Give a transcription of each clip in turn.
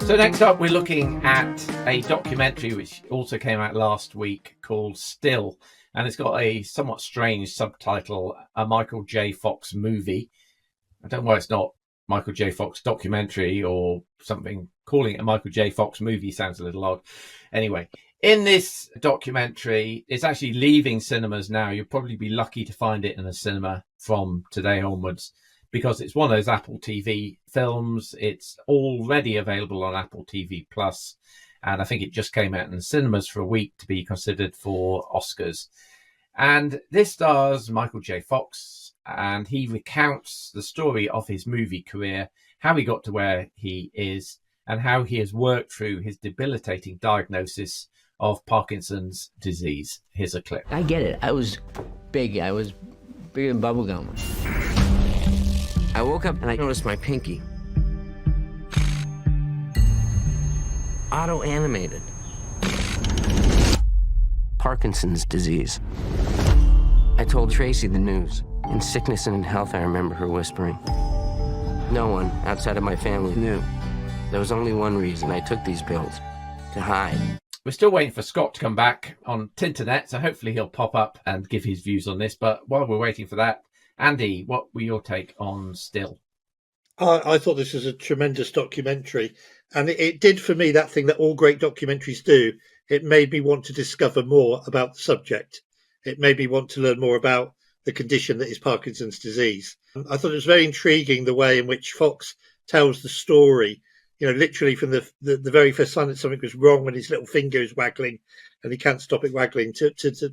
So next up, we're looking at a documentary which also came out last week called Still, and it's got a somewhat strange subtitle, A Michael J. Fox Movie. I don't know why it's not Michael J. Fox Documentary or something. Calling it a Michael J. Fox Movie sounds a little odd. Anyway, in this documentary, it's actually leaving cinemas now. You'll probably be lucky to find it in a cinema from today onwards, because it's one of those Apple TV films. It's already available on Apple TV Plus, and I think it just came out in cinemas for a week to be considered for Oscars. And this stars Michael J. Fox, and he recounts the story of his movie career, how he got to where he is, and how he has worked through his debilitating diagnosis of Parkinson's disease. Here's a clip. I get it. I was big. I was bigger than bubblegum. I woke up and I noticed my pinky. Auto-animated. Parkinson's disease. I told Tracy the news. In sickness and in health, I remember her whispering. No one outside of my family knew. There was only one reason I took these pills. To hide. We're still waiting for Scott to come back on Tinternet, so hopefully he'll pop up and give his views on this. But while we're waiting for that, Andy, what were your take on Still? I thought this was a tremendous documentary, and it did for me that thing that all great documentaries do. It made me want to discover more about the subject. It made me want to learn more about the condition that is Parkinson's disease. I thought it was very intriguing the way in which Fox tells the story, literally from the very first sign that something was wrong when his little finger is waggling and he can't stop it waggling to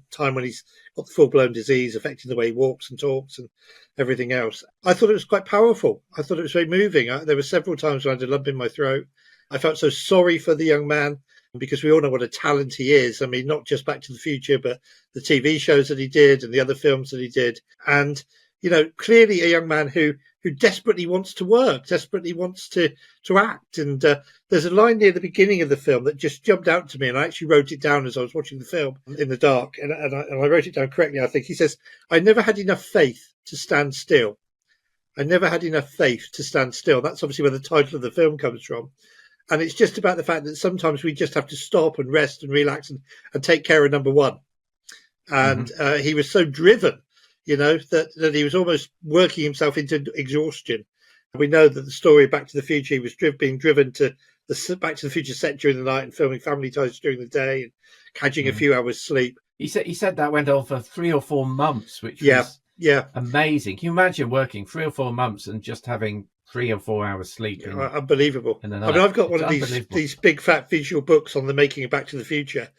time when he's got the full-blown disease affecting the way he walks and talks and everything else. I thought it was quite powerful. I thought it was very moving. There were several times when I had a lump in my throat. I felt so sorry for the young man, because we all know what a talent he is. I mean, not just Back to the Future, but the TV shows that he did and the other films that he did. And, clearly a young man who desperately wants to work, desperately wants to act. And there's a line near the beginning of the film that just jumped out to me, and I actually wrote it down as I was watching the film in the dark. And I wrote it down correctly, I think. He says, I never had enough faith to stand still. I never had enough faith to stand still. That's obviously where the title of the film comes from. And it's just about the fact that sometimes we just have to stop and rest and relax and take care of number one. And he was so driven, that he was almost working himself into exhaustion. We know that the story of Back to the Future, he was being driven to the Back to the Future set during the night and filming Family Ties during the day and catching a few hours sleep. He said that went on for 3 or 4 months, which was amazing. Can you imagine working 3 or 4 months and just having 3 or 4 hours sleep? Unbelievable. I mean, I've got one of these big fat visual books on the making of Back to the Future,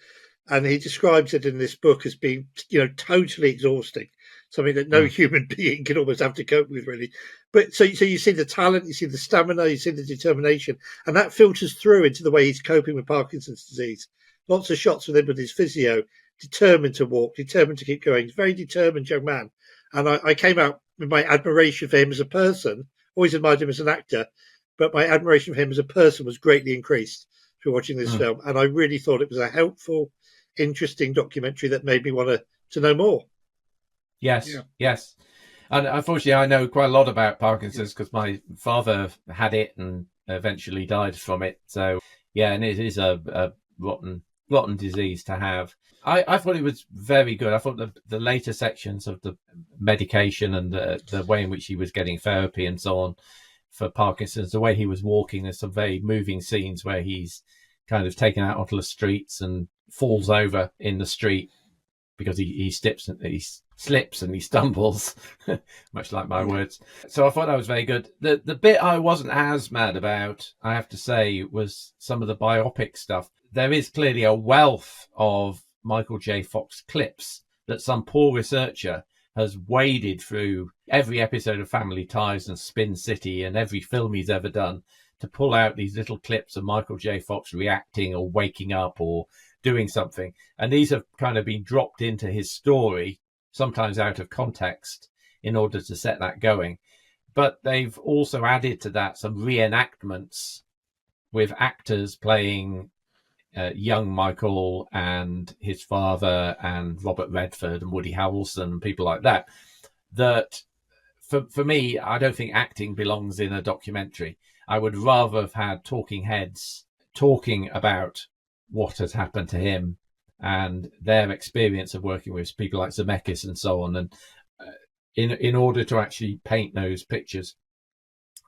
and he describes it in this book as being, totally exhausting, something that no human being can almost have to cope with, really. But so you see the talent, you see the stamina, you see the determination, and that filters through into the way he's coping with Parkinson's disease. Lots of shots with him with his physio, determined to walk, determined to keep going. He's a very determined young man. And I came out with my admiration for him as a person. Always admired him as an actor, but my admiration for him as a person was greatly increased through watching this film. And I really thought it was a helpful, interesting documentary that made me want to know more. Yes. And unfortunately, I know quite a lot about Parkinson's because my father had it and eventually died from it. So, yeah, and it is a rotten disease to have. I thought it was very good. I thought the later sections of the medication and the way in which he was getting therapy and so on for Parkinson's, the way he was walking, there's some very moving scenes where he's kind of taken out onto the streets and falls over in the street because he slips and he stumbles, much like my words. So I thought that was very good. The bit I wasn't as mad about, I have to say, was some of the biopic stuff. There is clearly a wealth of Michael J. Fox clips that some poor researcher has waded through every episode of Family Ties and Spin City and every film he's ever done to pull out these little clips of Michael J. Fox reacting or waking up or doing something. And these have kind of been dropped into his story, sometimes out of context, in order to set that going. But they've also added to that some reenactments with actors playing young Michael and his father and Robert Redford and Woody Harrelson and people like that, that for me, I don't think acting belongs in a documentary. I would rather have had talking heads talking about what has happened to him and their experience of working with people like Zemeckis and so on, and in order to actually paint those pictures.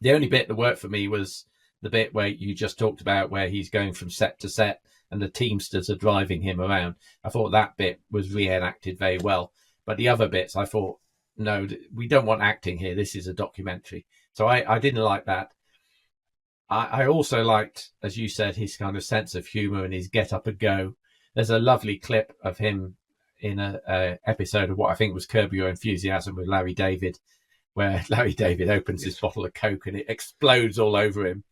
The only bit that worked for me was the bit where you just talked about, where he's going from set to set and the Teamsters are driving him around. I thought that bit was reenacted very well. But the other bits, I thought, no, we don't want acting here. This is a documentary. So I didn't like that. I also liked, as you said, his kind of sense of humour and his get up and go. There's a lovely clip of him in a episode of what I think was Curb Your Enthusiasm with Larry David, where Larry David opens his bottle of Coke and it explodes all over him.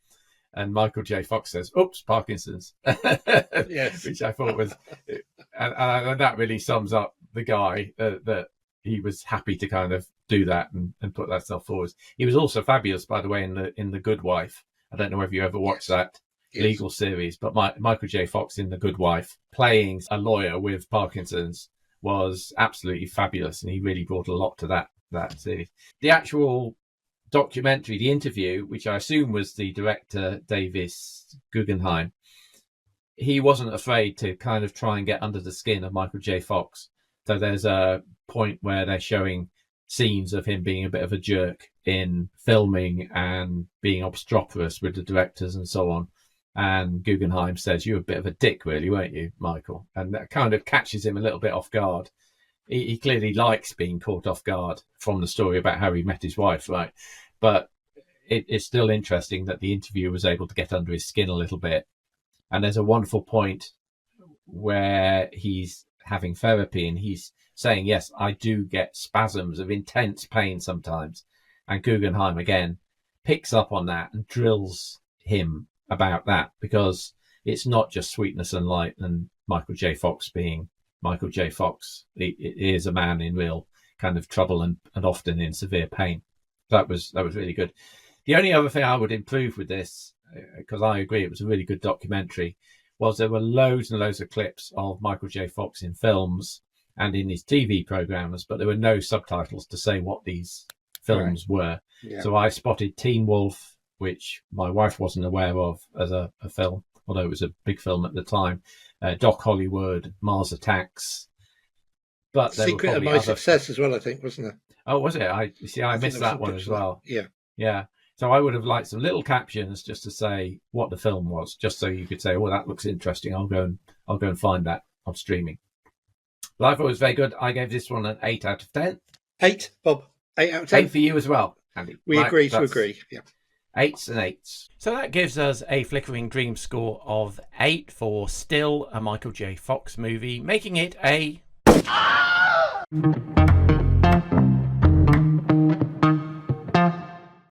And Michael J. Fox says, "Oops, Parkinson's," Yes. Which I thought was, and that really sums up the guy, that he was happy to kind of do that and put that stuff forward. He was also fabulous, by the way, in the Good Wife. I don't know if you ever watched that legal series, but Michael J. Fox in The Good Wife, playing a lawyer with Parkinson's, was absolutely fabulous, and he really brought a lot to that series. The actual documentary, the interview, which I assume was the director Davis Guggenheim, he wasn't afraid to kind of try and get under the skin of Michael J. Fox. So there's a point where they're showing scenes of him being a bit of a jerk in filming and being obstreperous with the directors and so on. And Guggenheim says, "You're a bit of a dick, really, weren't you, Michael?" And that kind of catches him a little bit off guard. He clearly likes being caught off guard from the story about how he met his wife, right? But it's still interesting that the interviewer was able to get under his skin a little bit. And there's a wonderful point where he's having therapy and he's saying, "Yes, I do get spasms of intense pain sometimes." And Guggenheim, again, picks up on that and drills him about that, because it's not just sweetness and light and Michael J. Fox being Michael J. Fox. He is a man in real kind of trouble and often in severe pain. That was really good. The only other thing I would improve with this, because I agree it was a really good documentary, was there were loads and loads of clips of Michael J. Fox in films and in his TV programs, but there were no subtitles to say what these films were. Yeah. So I spotted Teen Wolf, which my wife wasn't aware of as a film, although it was a big film at the time. Doc Hollywood, Mars Attacks. But Secret of My Success as well, I think, wasn't there? Oh, was it? I missed that one as well. Yeah. Yeah. So I would have liked some little captions just to say what the film was, just so you could say, "Oh, that looks interesting. I'll go and find that on streaming." But I thought it was very good. I gave this one an 8 out of 10. 8, Bob. 8 out of 10. 8 for you as well, Andy. We agree to agree. Yeah. 8s and 8s. So that gives us a Flickering Dream score of 8 for Still, a Michael J. Fox movie, making it a